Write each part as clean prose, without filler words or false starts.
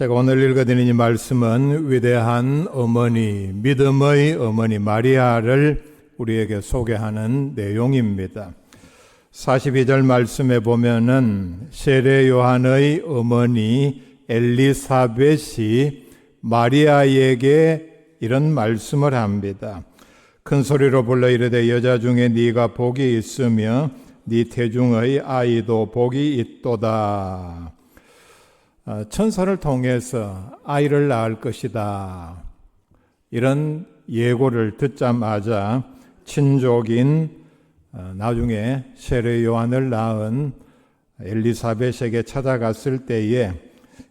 제가 오늘 읽어드리는 이 말씀은 위대한 어머니, 믿음의 어머니 마리아를 우리에게 소개하는 내용입니다. 42절 말씀에 보면은 세례 요한의 어머니 엘리사벳이 마리아에게 이런 말씀을 합니다. 큰 소리로 불러 이르되 여자 중에 네가 복이 있으며 네 태중의 아이도 복이 있도다. 천사를 통해서 아이를 낳을 것이다. 이런 예고를 듣자마자 친족인 나중에 세례 요한을 낳은 엘리사벳에게 찾아갔을 때에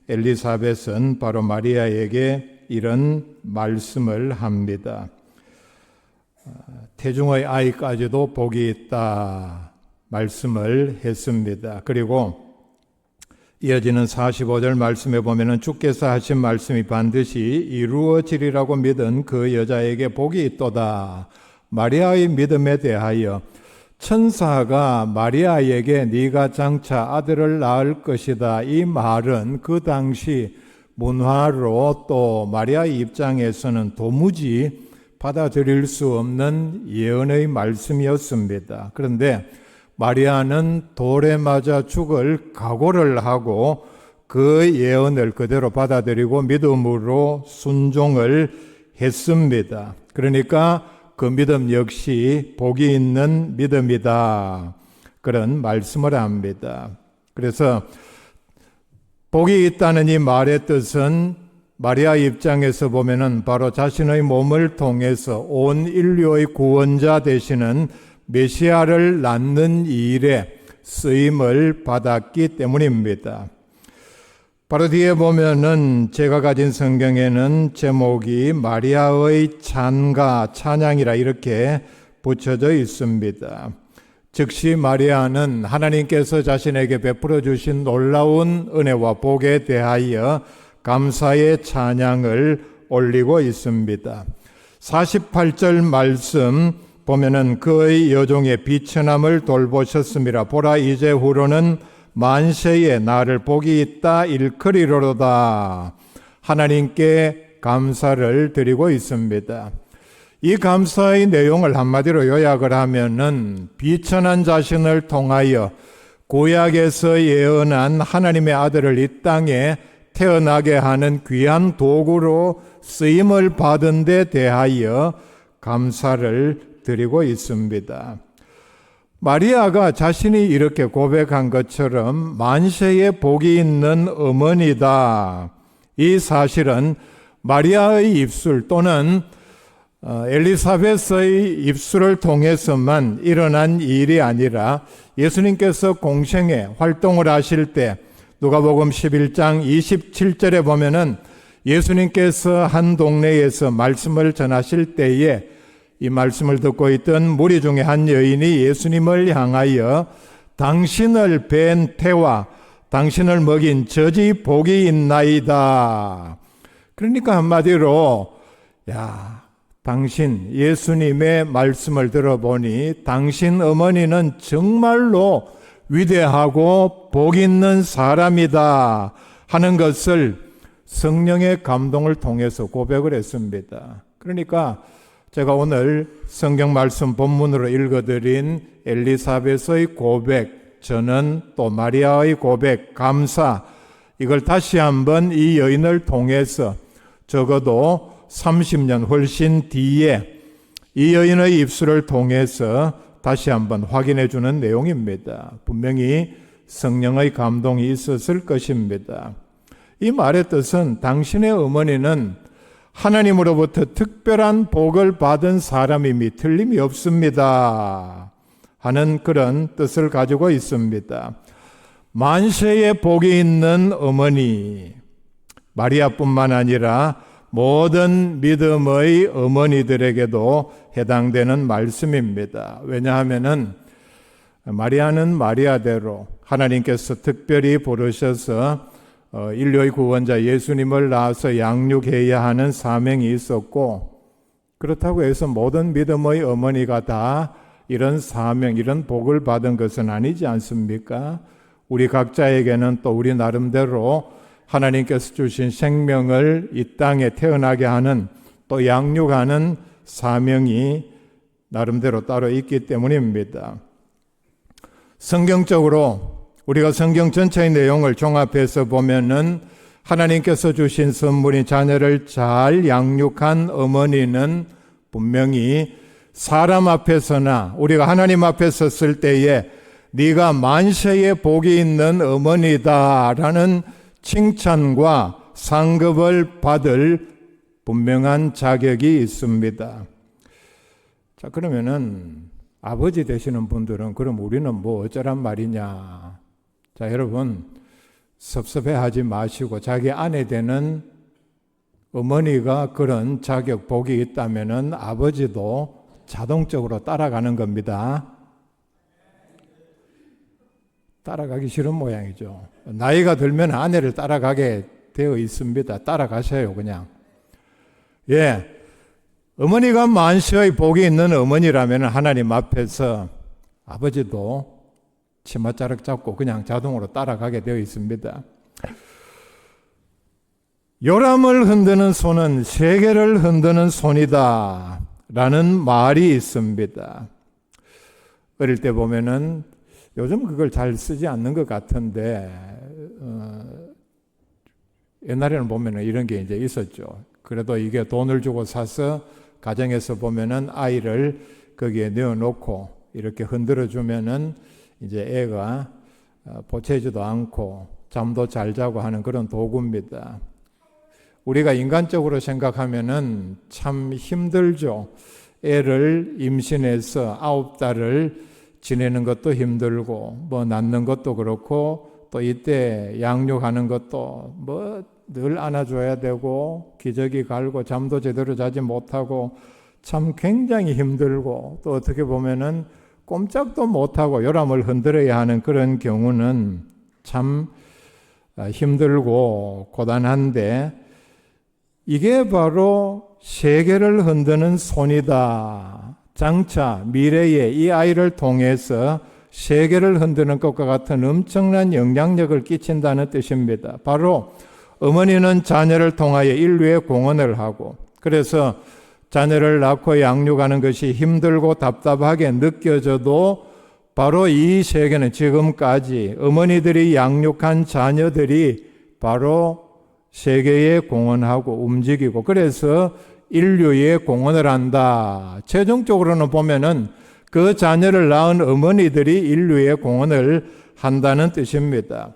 엘리사벳은 바로 마리아에게 이런 말씀을 합니다. 태중의 아이까지도 복이 있다 말씀을 했습니다. 그리고 이어지는 45절 말씀에 보면은 주께서 하신 말씀이 반드시 이루어지리라고 믿은 그 여자에게 복이 있도다. 마리아의 믿음에 대하여 천사가 마리아에게 네가 장차 아들을 낳을 것이다. 이 말은 그 당시 문화로 또 마리아의 입장에서는 도무지 받아들일 수 없는 예언의 말씀이었습니다. 그런데 마리아는 돌에 맞아 죽을 각오를 하고 그 예언을 그대로 받아들이고 믿음으로 순종을 했습니다. 그러니까 그 믿음 역시 복이 있는 믿음이다. 그런 말씀을 합니다. 그래서 복이 있다는 이 말의 뜻은 마리아 입장에서 보면은 바로 자신의 몸을 통해서 온 인류의 구원자 되시는 메시아를 낳는 일에 쓰임을 받았기 때문입니다. 바로 뒤에 보면은 제가 가진 성경에는 제목이 마리아의 찬가, 찬양이라 이렇게 붙여져 있습니다. 즉시 마리아는 하나님께서 자신에게 베풀어 주신 놀라운 은혜와 복에 대하여 감사의 찬양을 올리고 있습니다. 48절 말씀 보면은 그의 여종의 비천함을 돌보셨음이라. 보라 이제 후로는 만세에 나를 복이 있다 일컬이로다. 하나님께 감사를 드리고 있습니다. 이 감사의 내용을 한마디로 요약을 하면은 비천한 자신을 통하여 구약에서 예언한 하나님의 아들을 이 땅에 태어나게 하는 귀한 도구로 쓰임을 받은 데 대하여 감사를 드리고 있습니다. 마리아가 자신이 이렇게 고백한 것처럼 만세에 복이 있는 어머니다. 이 사실은 마리아의 입술 또는 엘리사벳의 입술을 통해서만 일어난 일이 아니라 예수님께서 공생애 활동을 하실 때 누가복음 11장 27절에 보면은 예수님께서 한 동네에서 말씀을 전하실 때에 이 말씀을 듣고 있던 무리 중에 한 여인이 예수님을 향하여 당신을 뵌 태와 당신을 먹인 젖이 복이 있나이다. 그러니까 한마디로 당신 예수님의 말씀을 들어보니 당신 어머니는 정말로 위대하고 복 있는 사람이다 하는 것을 성령의 감동을 통해서 고백을 했습니다. 그러니까 제가 오늘 성경 말씀 본문으로 읽어드린 엘리사벳의 고백, 저는 또 마리아의 고백, 감사, 이걸 다시 한번 이 여인을 통해서 적어도 30년 훨씬 뒤에 이 여인의 입술을 통해서 다시 한번 확인해 주는 내용입니다. 분명히 성령의 감동이 있었을 것입니다. 이 말의 뜻은 당신의 어머니는 하나님으로부터 특별한 복을 받은 사람임이 틀림이 없습니다 하는 그런 뜻을 가지고 있습니다. 만세에 복이 있는 어머니, 마리아뿐만 아니라 모든 믿음의 어머니들에게도 해당되는 말씀입니다. 왜냐하면은 마리아는 마리아대로 하나님께서 특별히 부르셔서 인류의 구원자 예수님을 낳아서 양육해야 하는 사명이 있었고, 그렇다고 해서 모든 믿음의 어머니가 다 이런 사명, 이런 복을 받은 것은 아니지 않습니까? 우리 각자에게는 또 우리 나름대로 하나님께서 주신 생명을 이 땅에 태어나게 하는 또 양육하는 사명이 나름대로 따로 있기 때문입니다. 성경적으로 우리가 성경 전체의 내용을 종합해서 보면은 하나님께서 주신 선물인 자녀를 잘 양육한 어머니는 분명히 사람 앞에서나 우리가 하나님 앞에 섰을 때에 네가 만세의 복이 있는 어머니다라는 칭찬과 상급을 받을 분명한 자격이 있습니다. 자, 그러면은 아버지 되시는 분들은 그럼 우리는 뭐 어쩌란 말이냐. 자, 여러분 섭섭해하지 마시고 자기 아내 되는 어머니가 그런 자격 복이 있다면은 아버지도 자동적으로 따라가는 겁니다. 따라가기 싫은 모양이죠. 나이가 들면 아내를 따라가게 되어 있습니다. 따라가세요, 그냥. 예. 어머니가 만세의 복이 있는 어머니라면 하나님 앞에서 아버지도 치맛자락 잡고 그냥 자동으로 따라가게 되어 있습니다. 요람을 흔드는 손은 세계를 흔드는 손이다 라는 말이 있습니다. 어릴 때 보면은 요즘 그걸 잘 쓰지 않는 것 같은데 옛날에는 보면은 이런 게 이제 있었죠. 그래도 이게 돈을 주고 사서 가정에서 보면은 아이를 거기에 넣어놓고 이렇게 흔들어 주면은 이제 애가 보채지도 않고 잠도 잘 자고 하는 그런 도구입니다. 우리가 인간적으로 생각하면은 참 힘들죠. 애를 임신해서 9달을 지내는 것도 힘들고 뭐 낳는 것도 그렇고 또 이때 양육하는 것도 뭐 늘 안아줘야 되고 기저귀 갈고 잠도 제대로 자지 못하고 참 굉장히 힘들고 또 어떻게 보면은 꼼짝도 못하고 요람을 흔들어야 하는 그런 경우는 참 힘들고 고단한데 이게 바로 세계를 흔드는 손이다. 장차 미래에 이 아이를 통해서 세계를 흔드는 것과 같은 엄청난 영향력을 끼친다는 뜻입니다. 바로 어머니는 자녀를 통하여 인류에 공헌을 하고 그래서 자녀를 낳고 양육하는 것이 힘들고 답답하게 느껴져도 바로 이 세계는 지금까지 어머니들이 양육한 자녀들이 바로 세계에 공헌하고 움직이고 그래서 인류에 공헌을 한다. 최종적으로는 보면은 그 자녀를 낳은 어머니들이 인류에 공헌을 한다는 뜻입니다.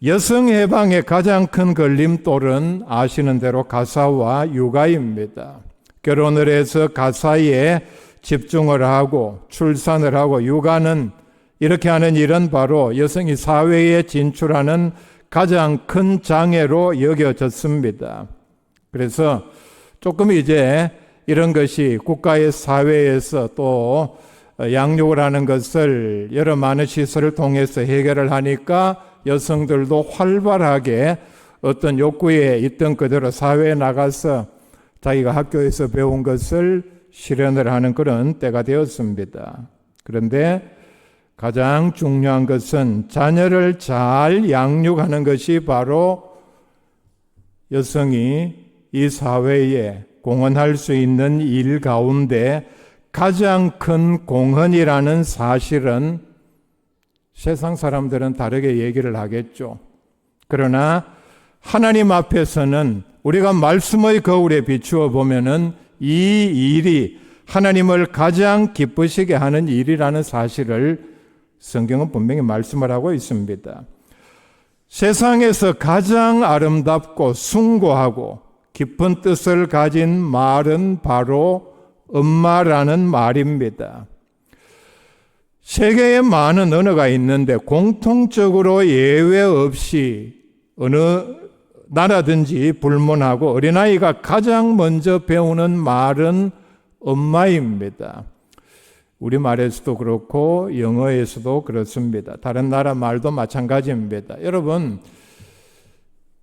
여성 해방의 가장 큰 걸림돌은 아시는 대로 가사와 육아입니다. 결혼을 해서 가사에 집중을 하고 출산을 하고 육아는 이렇게 하는 일은 바로 여성이 사회에 진출하는 가장 큰 장애로 여겨졌습니다. 그래서 조금 이제 이런 것이 국가의 사회에서 또 양육을 하는 것을 여러 많은 시설을 통해서 해결을 하니까 여성들도 활발하게 어떤 욕구에 있던 그대로 사회에 나가서 자기가 학교에서 배운 것을 실현을 하는 그런 때가 되었습니다. 그런데 가장 중요한 것은 자녀를 잘 양육하는 것이 바로 여성이 이 사회에 공헌할 수 있는 일 가운데 가장 큰 공헌이라는 사실은 세상 사람들은 다르게 얘기를 하겠죠. 그러나 하나님 앞에서는 우리가 말씀의 거울에 비추어 보면은 이 일이 하나님을 가장 기쁘시게 하는 일이라는 사실을 성경은 분명히 말씀을 하고 있습니다. 세상에서 가장 아름답고 숭고하고 깊은 뜻을 가진 말은 바로 엄마라는 말입니다. 세계에 많은 언어가 있는데 공통적으로 예외 없이 어느 나라든지 불문하고 어린아이가 가장 먼저 배우는 말은 엄마입니다. 우리말에서도 그렇고 영어에서도 그렇습니다. 다른 나라 말도 마찬가지입니다. 여러분,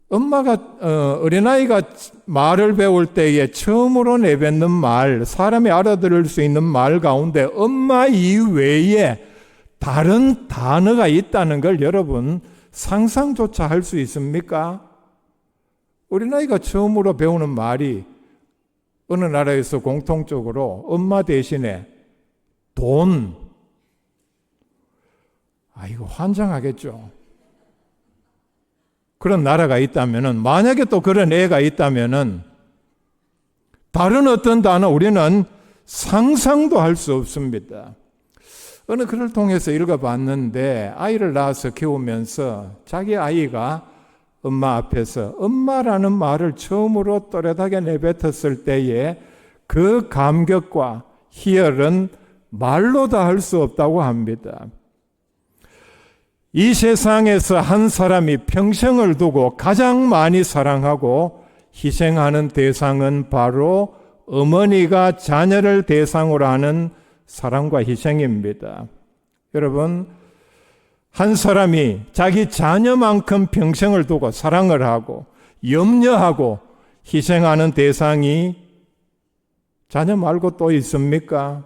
어린아이가 말을 배울 때에 처음으로 내뱉는 말, 사람이 알아들을 수 있는 말 가운데 엄마 이외에 다른 단어가 있다는 걸 여러분 상상조차 할 수 있습니까? 어린아이가 처음으로 배우는 말이 어느 나라에서 공통적으로 엄마 대신에 돈. 이거 환장하겠죠. 그런 나라가 있다면은, 만약에 또 그런 애가 있다면은, 다른 어떤 단어 우리는 상상도 할 수 없습니다. 어느 글을 통해서 읽어봤는데, 아이를 낳아서 키우면서 자기 아이가 엄마 앞에서 엄마라는 말을 처음으로 또렷하게 내뱉었을 때에 그 감격과 희열은 말로 다 할 수 없다고 합니다. 이 세상에서 한 사람이 평생을 두고 가장 많이 사랑하고 희생하는 대상은 바로 어머니가 자녀를 대상으로 하는 사랑과 희생입니다. 여러분, 한 사람이 자기 자녀만큼 평생을 두고 사랑을 하고 염려하고 희생하는 대상이 자녀 말고 또 있습니까?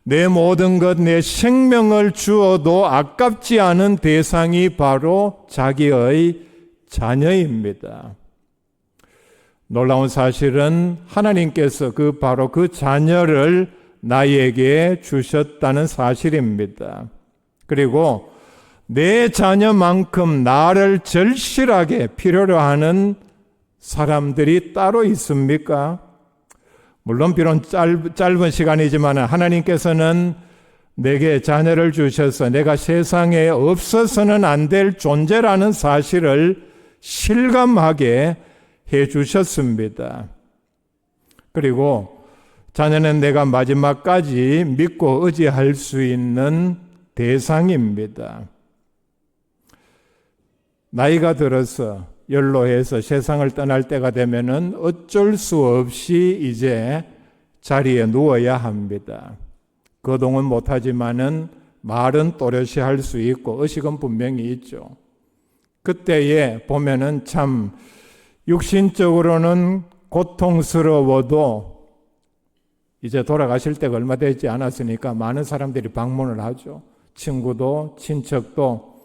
내 모든 것, 내 생명을 주어도 아깝지 않은 대상이 바로 자기의 자녀입니다. 놀라운 사실은 하나님께서 바로 그 자녀를 나에게 주셨다는 사실입니다. 그리고 내 자녀만큼 나를 절실하게 필요로 하는 사람들이 따로 있습니까? 물론 비록 짧은 시간이지만 하나님께서는 내게 자녀를 주셔서 내가 세상에 없어서는 안 될 존재라는 사실을 실감하게 해 주셨습니다. 그리고 자녀는 내가 마지막까지 믿고 의지할 수 있는 대상입니다. 나이가 들어서 연로해서 세상을 떠날 때가 되면은 어쩔 수 없이 이제 자리에 누워야 합니다. 거동은 못하지만은 말은 또렷이 할 수 있고 의식은 분명히 있죠. 그때에 보면은 참 육신적으로는 고통스러워도 이제 돌아가실 때가 얼마 되지 않았으니까 많은 사람들이 방문을 하죠. 친구도 친척도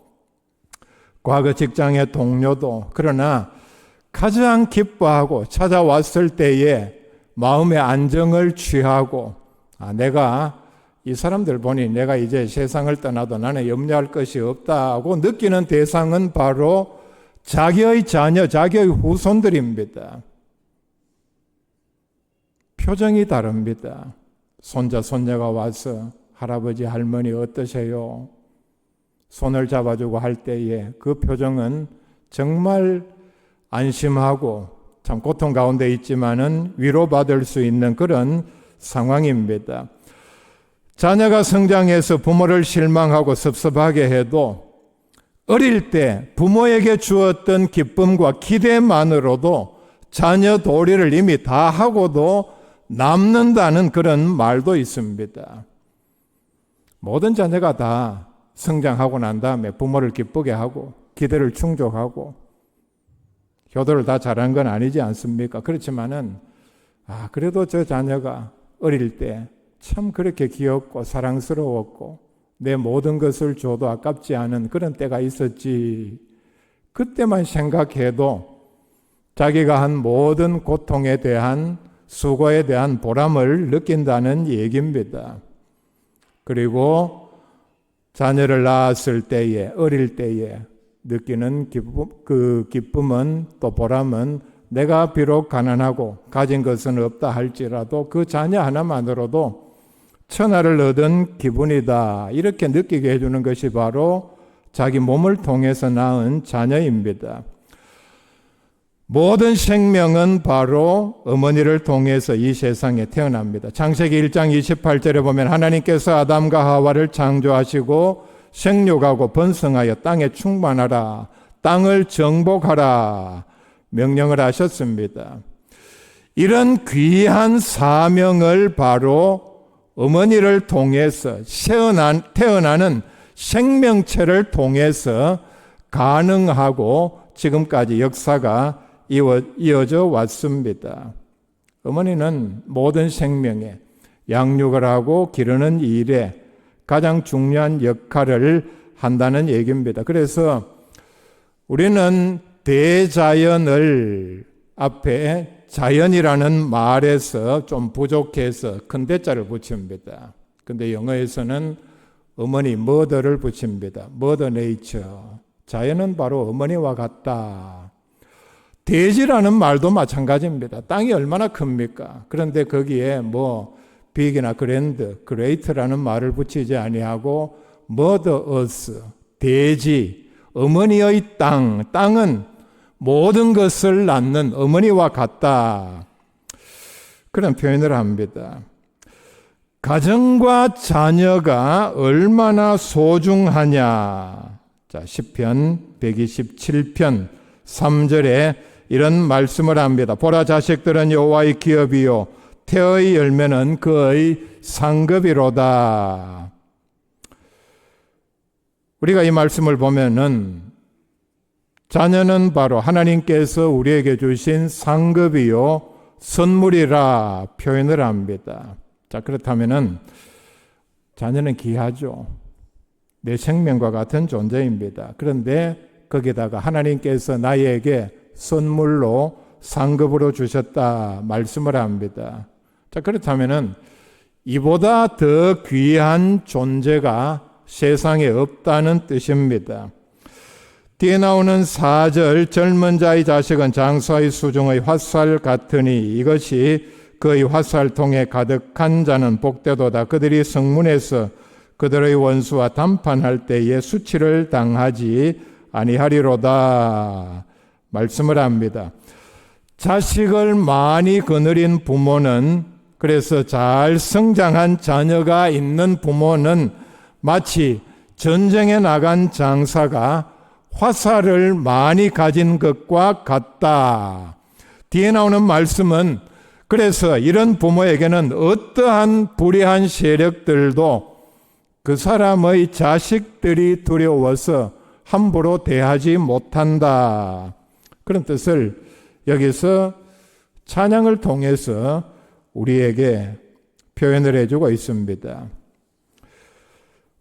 과거 직장의 동료도. 그러나 가장 기뻐하고 찾아왔을 때에 마음의 안정을 취하고 내가 이 사람들 보니 내가 이제 세상을 떠나도 나는 염려할 것이 없다고 느끼는 대상은 바로 자기의 자녀, 자기의 후손들입니다. 표정이 다릅니다. 손자, 손녀가 와서 할아버지, 할머니 어떠세요? 손을 잡아주고 할 때에 그 표정은 정말 안심하고 참 고통 가운데 있지만은 위로받을 수 있는 그런 상황입니다. 자녀가 성장해서 부모를 실망하고 섭섭하게 해도 어릴 때 부모에게 주었던 기쁨과 기대만으로도 자녀 도리를 이미 다 하고도 남는다는 그런 말도 있습니다. 모든 자녀가 다 성장하고 난 다음에 부모를 기쁘게 하고 기대를 충족하고 효도를 다 잘한 건 아니지 않습니까? 그렇지만은 그래도 저 자녀가 어릴 때 참 그렇게 귀엽고 사랑스러웠고 내 모든 것을 줘도 아깝지 않은 그런 때가 있었지. 그때만 생각해도 자기가 한 모든 고통에 대한 수고에 대한 보람을 느낀다는 얘기입니다. 그리고 자녀를 낳았을 때에, 어릴 때에 느끼는 그 기쁨은 또 보람은 내가 비록 가난하고 가진 것은 없다 할지라도 그 자녀 하나만으로도 천하를 얻은 기분이다. 이렇게 느끼게 해주는 것이 바로 자기 몸을 통해서 낳은 자녀입니다. 모든 생명은 바로 어머니를 통해서 이 세상에 태어납니다. 창세기 1장 28절에 보면 하나님께서 아담과 하와를 창조하시고 생육하고 번성하여 땅에 충만하라, 땅을 정복하라 명령을 하셨습니다. 이런 귀한 사명을 바로 어머니를 통해서 태어나는 생명체를 통해서 가능하고 지금까지 역사가 이어져 왔습니다. 어머니는 모든 생명에 양육을 하고 기르는 일에 가장 중요한 역할을 한다는 얘기입니다. 그래서 우리는 대자연을 앞에 자연이라는 말에서 좀 부족해서 큰 대자를 붙입니다. 근데 영어에서는 어머니 mother를 붙입니다. mother nature. 자연은 바로 어머니와 같다. 대지라는 말도 마찬가지입니다. 땅이 얼마나 큽니까? 그런데 거기에 big이나 grand, great라는 말을 붙이지 아니하고 mother earth, 대지, 어머니의 땅은 모든 것을 낳는 어머니와 같다. 그런 표현을 합니다. 가정과 자녀가 얼마나 소중하냐. 자, 시편 127편 3절에 이런 말씀을 합니다. 보라, 자식들은 여호와의 기업이요 태의 열매는 그의 상급이로다. 우리가 이 말씀을 보면은 자녀는 바로 하나님께서 우리에게 주신 상급이요 선물이라 표현을 합니다. 자, 그렇다면은 자녀는 귀하죠. 내 생명과 같은 존재입니다. 그런데 거기다가 하나님께서 나에게 선물로 상급으로 주셨다 말씀을 합니다. 자, 그렇다면은 이보다 더 귀한 존재가 세상에 없다는 뜻입니다. 뒤에 나오는 4절, 젊은 자의 자식은 장수의 수중의 화살 같으니 이것이 그의 화살통에 가득한 자는 복되도다. 그들이 성문에서 그들의 원수와 담판할 때에 수치를 당하지 아니하리로다 말씀을 합니다. 자식을 많이 거느린 부모는, 그래서 잘 성장한 자녀가 있는 부모는 마치 전쟁에 나간 장사가 화살을 많이 가진 것과 같다. 뒤에 나오는 말씀은 그래서 이런 부모에게는 어떠한 불의한 세력들도 그 사람의 자식들이 두려워서 함부로 대하지 못한다. 그런 뜻을 여기서 찬양을 통해서 우리에게 표현을 해주고 있습니다.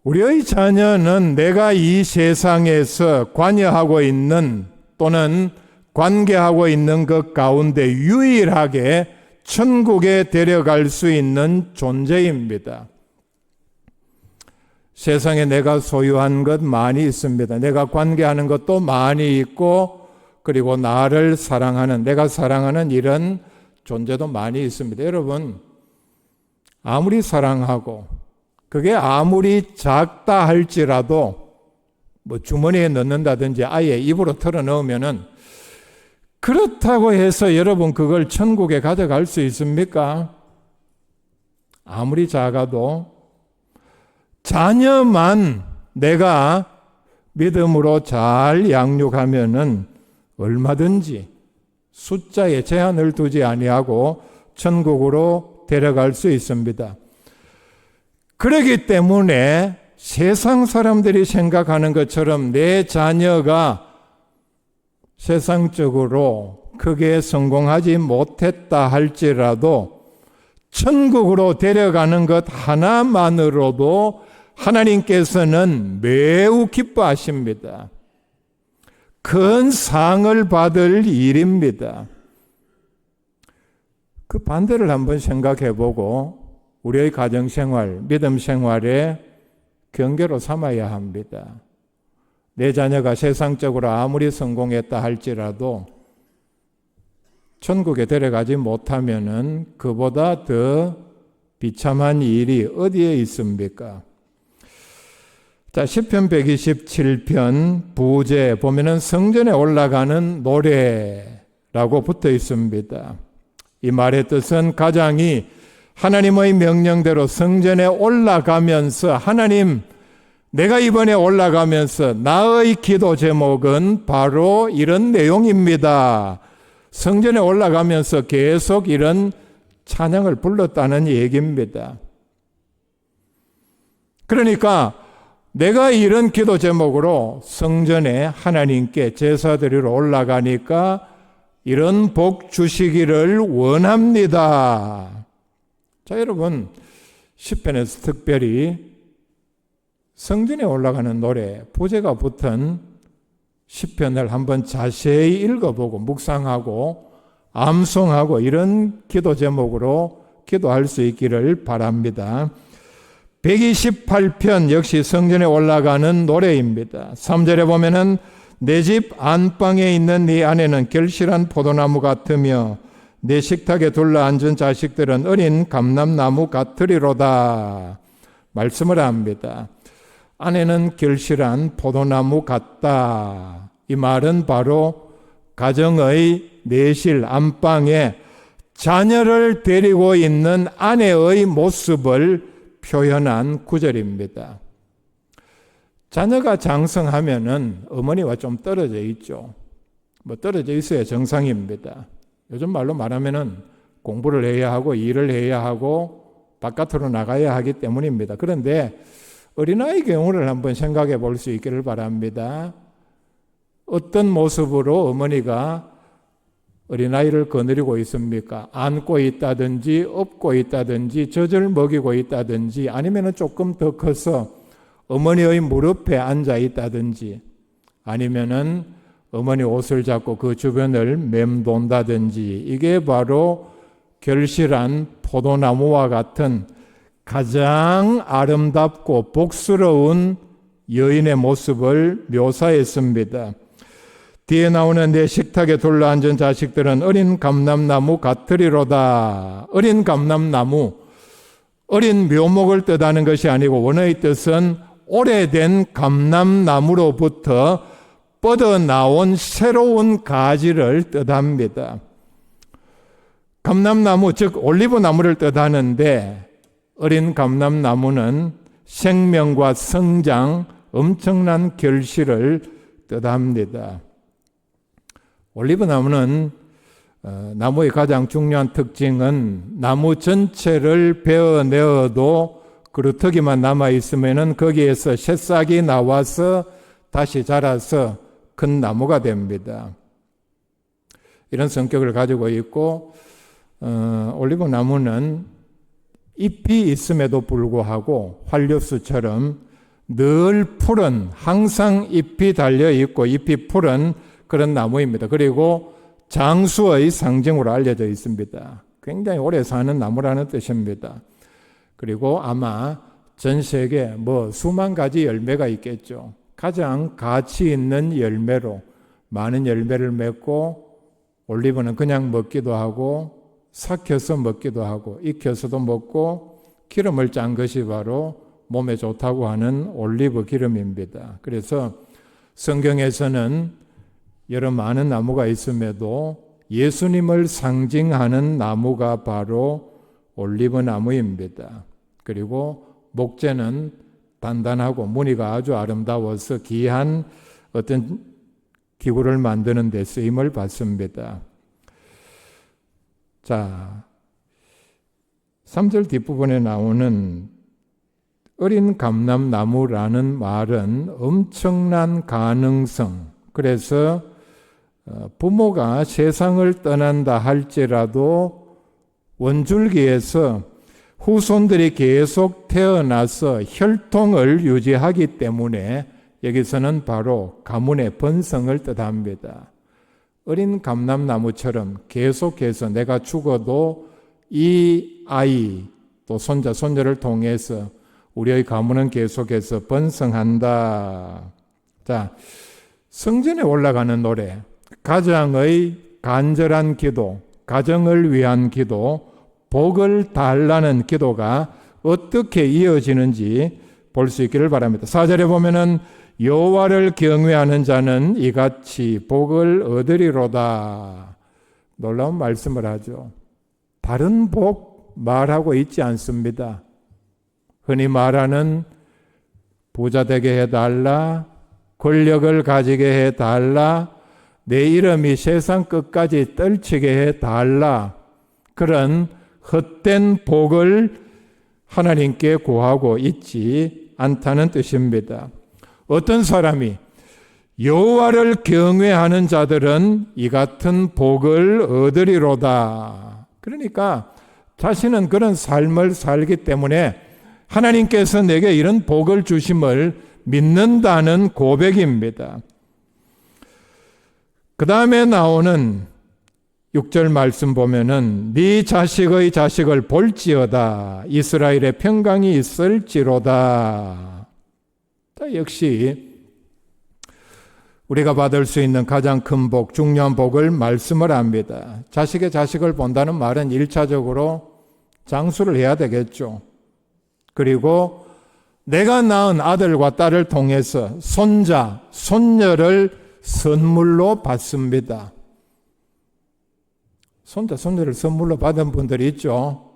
우리의 자녀는 내가 이 세상에서 관여하고 있는 또는 관계하고 있는 것 가운데 유일하게 천국에 데려갈 수 있는 존재입니다. 세상에 내가 소유한 것 많이 있습니다. 내가 관계하는 것도 많이 있고, 그리고 나를 사랑하는, 내가 사랑하는 이런 존재도 많이 있습니다. 여러분, 아무리 사랑하고 그게 아무리 작다 할지라도 주머니에 넣는다든지 아예 입으로 털어넣으면은 그렇다고 해서 여러분 그걸 천국에 가져갈 수 있습니까? 아무리 작아도 자녀만 내가 믿음으로 잘 양육하면은 얼마든지 숫자에 제한을 두지 아니하고 천국으로 데려갈 수 있습니다. 그렇기 때문에 세상 사람들이 생각하는 것처럼 내 자녀가 세상적으로 크게 성공하지 못했다 할지라도 천국으로 데려가는 것 하나만으로도 하나님께서는 매우 기뻐하십니다. 큰 상을 받을 일입니다. 그 반대를 한번 생각해 보고 우리의 가정생활, 믿음생활에 경계로 삼아야 합니다. 내 자녀가 세상적으로 아무리 성공했다 할지라도 천국에 데려가지 못하면은 그보다 더 비참한 일이 어디에 있습니까? 자, 시편 127편 부제 보면은 성전에 올라가는 노래라고 붙어 있습니다. 이 말의 뜻은 가장이 하나님의 명령대로 성전에 올라가면서 하나님, 내가 이번에 올라가면서 나의 기도 제목은 바로 이런 내용입니다. 성전에 올라가면서 계속 이런 찬양을 불렀다는 얘기입니다. 그러니까 내가 이런 기도 제목으로 성전에 하나님께 제사 드리러 올라가니까 이런 복 주시기를 원합니다. 자, 여러분, 시편에서 특별히 성전에 올라가는 노래, 부제가 붙은 시편을 한번 자세히 읽어보고 묵상하고 암송하고 이런 기도 제목으로 기도할 수 있기를 바랍니다. 128편 역시 성전에 올라가는 노래입니다. 3절에 보면은 내 집 안방에 있는 네 아내는 결실한 포도나무 같으며 내 식탁에 둘러앉은 자식들은 어린 감람나무 같으리로다 말씀을 합니다. 아내는 결실한 포도나무 같다. 이 말은 바로 가정의 내실 안방에 자녀를 데리고 있는 아내의 모습을 표현한 구절입니다. 자녀가 장성하면은 어머니와 좀 떨어져 있죠. 떨어져 있어야 정상입니다. 요즘 말로 말하면은 공부를 해야 하고 일을 해야 하고 바깥으로 나가야 하기 때문입니다. 그런데 어린아이 경우를 한번 생각해 볼 수 있기를 바랍니다. 어떤 모습으로 어머니가 어린아이를 거느리고 있습니까? 안고 있다든지 업고 있다든지 젖을 먹이고 있다든지 아니면 조금 더 커서 어머니의 무릎에 앉아 있다든지 아니면은 어머니 옷을 잡고 그 주변을 맴돈다든지 이게 바로 결실한 포도나무와 같은 가장 아름답고 복스러운 여인의 모습을 묘사했습니다. 뒤에 나오는 내 식탁에 둘러앉은 자식들은 어린 감람나무 같으리로다. 어린 감람나무, 어린 묘목을 뜻하는 것이 아니고 원어의 뜻은 오래된 감람나무로부터 뻗어나온 새로운 가지를 뜻합니다. 감람나무, 즉 올리브나무를 뜻하는데 어린 감람나무는 생명과 성장, 엄청난 결실을 뜻합니다. 올리브나무는 나무의 가장 중요한 특징은 나무 전체를 베어내어도 그루터기만 남아있으면 거기에서 새싹이 나와서 다시 자라서 큰 나무가 됩니다. 이런 성격을 가지고 있고 올리브나무는 잎이 있음에도 불구하고 활류수처럼 늘 푸른, 항상 잎이 달려있고 잎이 푸른 그런 나무입니다. 그리고 장수의 상징으로 알려져 있습니다. 굉장히 오래 사는 나무라는 뜻입니다. 그리고 아마 전 세계 수만 가지 열매가 있겠죠. 가장 가치 있는 열매로 많은 열매를 맺고 올리브는 그냥 먹기도 하고 삭혀서 먹기도 하고 익혀서도 먹고 기름을 짠 것이 바로 몸에 좋다고 하는 올리브 기름입니다. 그래서 성경에서는 여러 많은 나무가 있음에도 예수님을 상징하는 나무가 바로 올리브 나무입니다. 그리고 목재는 단단하고 무늬가 아주 아름다워서 귀한 어떤 기구를 만드는 데 쓰임을 받습니다. 자, 3절 뒷부분에 나오는 어린 감람나무라는 말은 엄청난 가능성, 그래서 부모가 세상을 떠난다 할지라도 원줄기에서 후손들이 계속 태어나서 혈통을 유지하기 때문에 여기서는 바로 가문의 번성을 뜻합니다. 어린 감람나무처럼 계속해서 내가 죽어도 이 아이 또 손자, 손녀를 통해서 우리의 가문은 계속해서 번성한다. 자, 성전에 올라가는 노래, 가장의 간절한 기도, 가정을 위한 기도, 복을 달라는 기도가 어떻게 이어지는지 볼 수 있기를 바랍니다. 4절에 보면은 여호와를 경외하는 자는 이같이 복을 얻으리로다. 놀라운 말씀을 하죠. 다른 복 말하고 있지 않습니다. 흔히 말하는 부자 되게 해달라, 권력을 가지게 해달라, 내 이름이 세상 끝까지 떨치게 해달라, 그런 헛된 복을 하나님께 구하고 있지 않다는 뜻입니다. 어떤 사람이 여호와를 경외하는 자들은 이 같은 복을 얻으리로다. 그러니까 자신은 그런 삶을 살기 때문에 하나님께서 내게 이런 복을 주심을 믿는다는 고백입니다. 그 다음에 나오는 6절 말씀 보면은 네 자식의 자식을 볼지어다 이스라엘의 평강이 있을지로다. 역시 우리가 받을 수 있는 가장 큰 복, 중요한 복을 말씀을 합니다. 자식의 자식을 본다는 말은 1차적으로 장수를 해야 되겠죠. 그리고 내가 낳은 아들과 딸을 통해서 손자, 손녀를 선물로 받습니다. 손자, 손녀를 선물로 받은 분들이 있죠?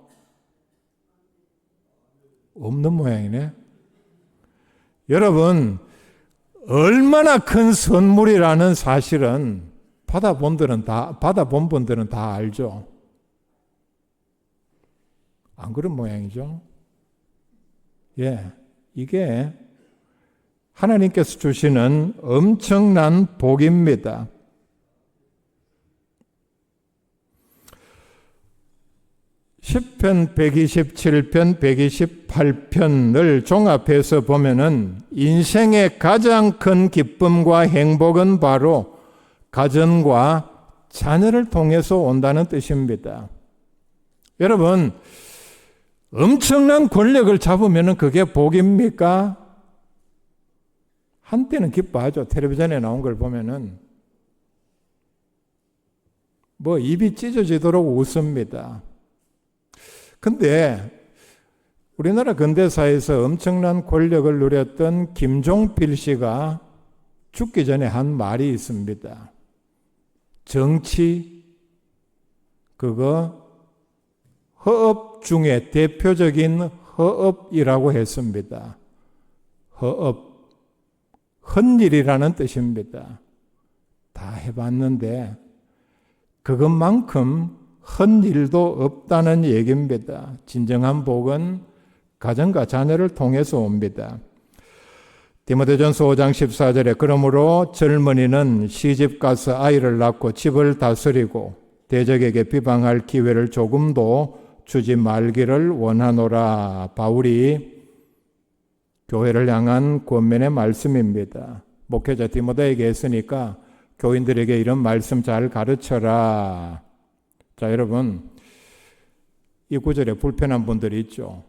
없는 모양이네. 여러분, 얼마나 큰 선물이라는 사실은 받아본 분들은 다 알죠? 안 그런 모양이죠? 예, 이게 하나님께서 주시는 엄청난 복입니다. 시편 127편, 128편을 종합해서 보면은 인생의 가장 큰 기쁨과 행복은 바로 가정과 자녀를 통해서 온다는 뜻입니다. 여러분, 엄청난 권력을 잡으면 그게 복입니까? 한때는 기뻐하죠. 텔레비전에 나온 걸 보면은 뭐 입이 찢어지도록 웃습니다. 근데 우리나라 근대사에서 엄청난 권력을 누렸던 김종필 씨가 죽기 전에 한 말이 있습니다. 정치, 그거 허업 중에 대표적인 허업이라고 했습니다. 허업, 헛일이라는 뜻입니다. 다 해봤는데 그것만큼 헛일도 없다는 얘기입니다. 진정한 복은 가정과 자녀를 통해서 옵니다. 디모데전서 5장 14절에 그러므로 젊은이는 시집가서 아이를 낳고 집을 다스리고 대적에게 비방할 기회를 조금도 주지 말기를 원하노라. 바울이 교회를 향한 권면의 말씀입니다. 목회자 디모데에게 했으니까 교인들에게 이런 말씀 잘 가르쳐라. 자, 여러분, 이 구절에 불편한 분들이 있죠.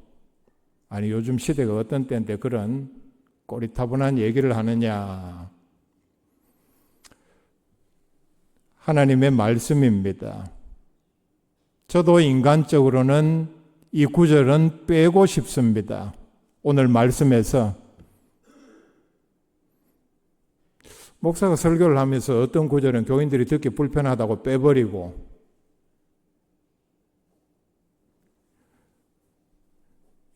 아니, 요즘 시대가 어떤 때인데 그런 꼬리타분한 얘기를 하느냐. 하나님의 말씀입니다. 저도 인간적으로는 이 구절은 빼고 싶습니다. 오늘 말씀에서 목사가 설교를 하면서 어떤 구절은 교인들이 듣기 불편하다고 빼버리고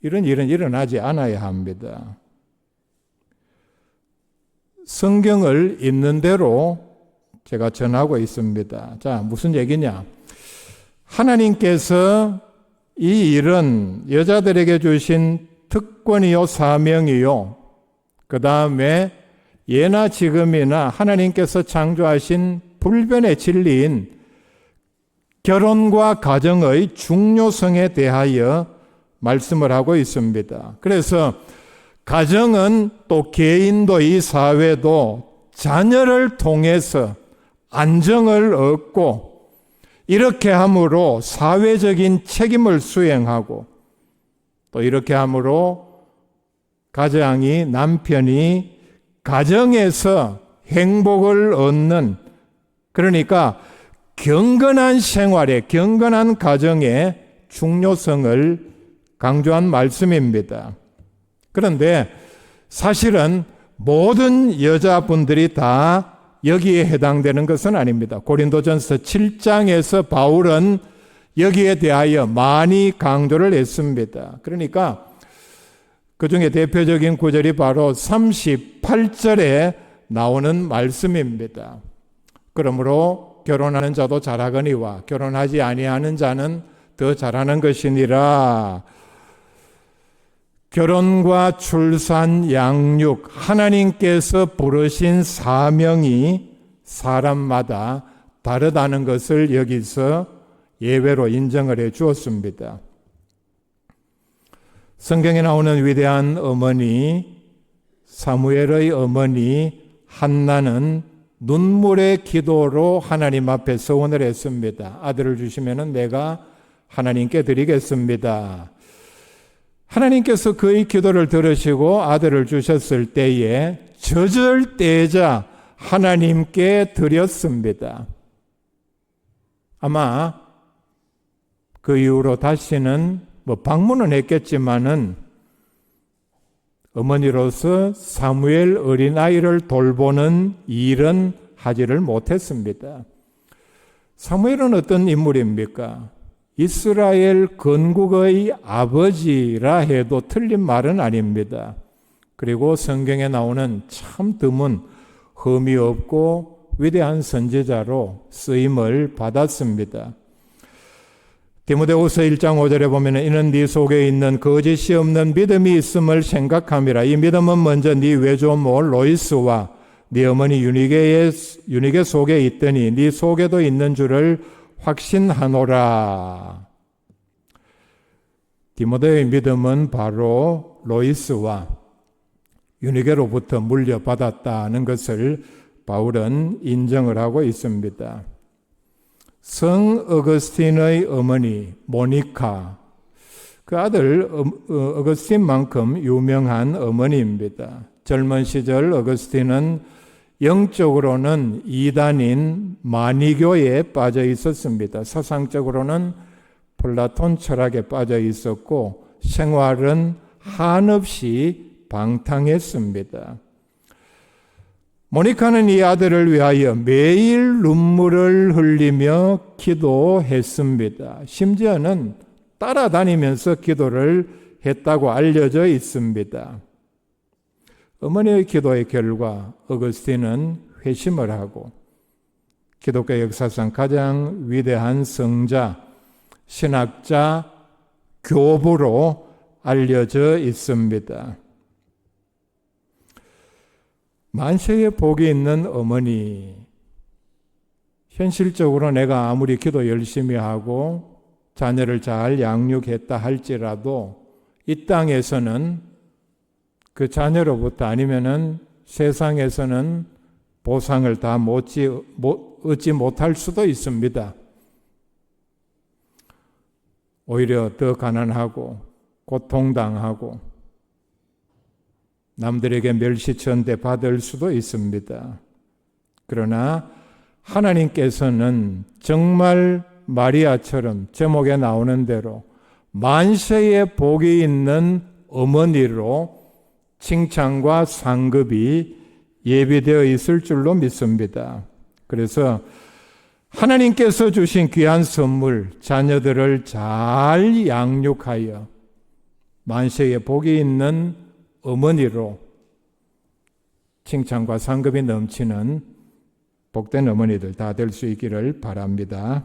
이런 일은 일어나지 않아야 합니다. 성경을 있는 대로 제가 전하고 있습니다. 자, 무슨 얘기냐? 하나님께서 이 일은 여자들에게 주신 특권이요, 사명이요, 그 다음에 예나 지금이나 하나님께서 창조하신 불변의 진리인 결혼과 가정의 중요성에 대하여 말씀을 하고 있습니다. 그래서 가정은 또 개인도 이 사회도 자녀를 통해서 안정을 얻고 이렇게 함으로 사회적인 책임을 수행하고 또 이렇게 함으로 가장이 남편이 가정에서 행복을 얻는, 그러니까 경건한 생활에 경건한 가정의 중요성을 강조한 말씀입니다. 그런데 사실은 모든 여자분들이 다 여기에 해당되는 것은 아닙니다. 고린도전서 7장에서 바울은 여기에 대하여 많이 강조를 했습니다. 그러니까 그 중에 대표적인 구절이 바로 38절에 나오는 말씀입니다. 그러므로 결혼하는 자도 잘하거니와 결혼하지 아니하는 자는 더 잘하는 것이니라. 결혼과 출산, 양육, 하나님께서 부르신 사명이 사람마다 다르다는 것을 여기서 예외로 인정을 해 주었습니다. 성경에 나오는 위대한 어머니, 사무엘의 어머니 한나는 눈물의 기도로 하나님 앞에 서원을 했습니다. 아들을 주시면은 내가 하나님께 드리겠습니다. 하나님께서 그의 기도를 들으시고 아들을 주셨을 때에 젖을 떼자 하나님께 드렸습니다. 아마 그 이후로 다시는 방문은 했겠지만은 어머니로서 사무엘 어린아이를 돌보는 일은 하지를 못했습니다. 사무엘은 어떤 인물입니까? 이스라엘 건국의 아버지라 해도 틀린 말은 아닙니다. 그리고 성경에 나오는 참 드문 흠이 없고 위대한 선지자로 쓰임을 받았습니다. 디모데후서 1장 5절에 보면 이는 네 속에 있는 거짓이 없는 믿음이 있음을 생각함이라. 이 믿음은 먼저 네 외조모 로이스와 네 어머니 유니게 속에 있더니 네 속에도 있는 줄을 확신하노라. 디모데의 믿음은 바로 로이스와 유니게로부터 물려받았다는 것을 바울은 인정을 하고 있습니다. 성 어거스틴의 어머니 모니카, 그 아들 어거스틴만큼 유명한 어머니입니다. 젊은 시절 어거스틴은 영적으로는 이단인 마니교에 빠져 있었습니다. 사상적으로는 플라톤 철학에 빠져 있었고 생활은 한없이 방탕했습니다. 모니카는 이 아들을 위하여 매일 눈물을 흘리며 기도했습니다. 심지어는 따라다니면서 기도를 했다고 알려져 있습니다. 어머니의 기도의 결과 어거스틴은 회심을 하고 기독교 역사상 가장 위대한 성자, 신학자, 교부로 알려져 있습니다. 만세의 복이 있는 어머니, 현실적으로 내가 아무리 기도 열심히 하고 자녀를 잘 양육했다 할지라도 이 땅에서는 그 자녀로부터 아니면은 세상에서는 보상을 다 얻지 못할 수도 있습니다. 오히려 더 가난하고 고통당하고 남들에게 멸시천대 받을 수도 있습니다. 그러나 하나님께서는 정말 마리아처럼 제목에 나오는 대로 만세의 복이 있는 어머니로 칭찬과 상급이 예비되어 있을 줄로 믿습니다. 그래서 하나님께서 주신 귀한 선물, 자녀들을 잘 양육하여 만세의 복이 있는 어머니로 칭찬과 상급이 넘치는 복된 어머니들 다 될 수 있기를 바랍니다.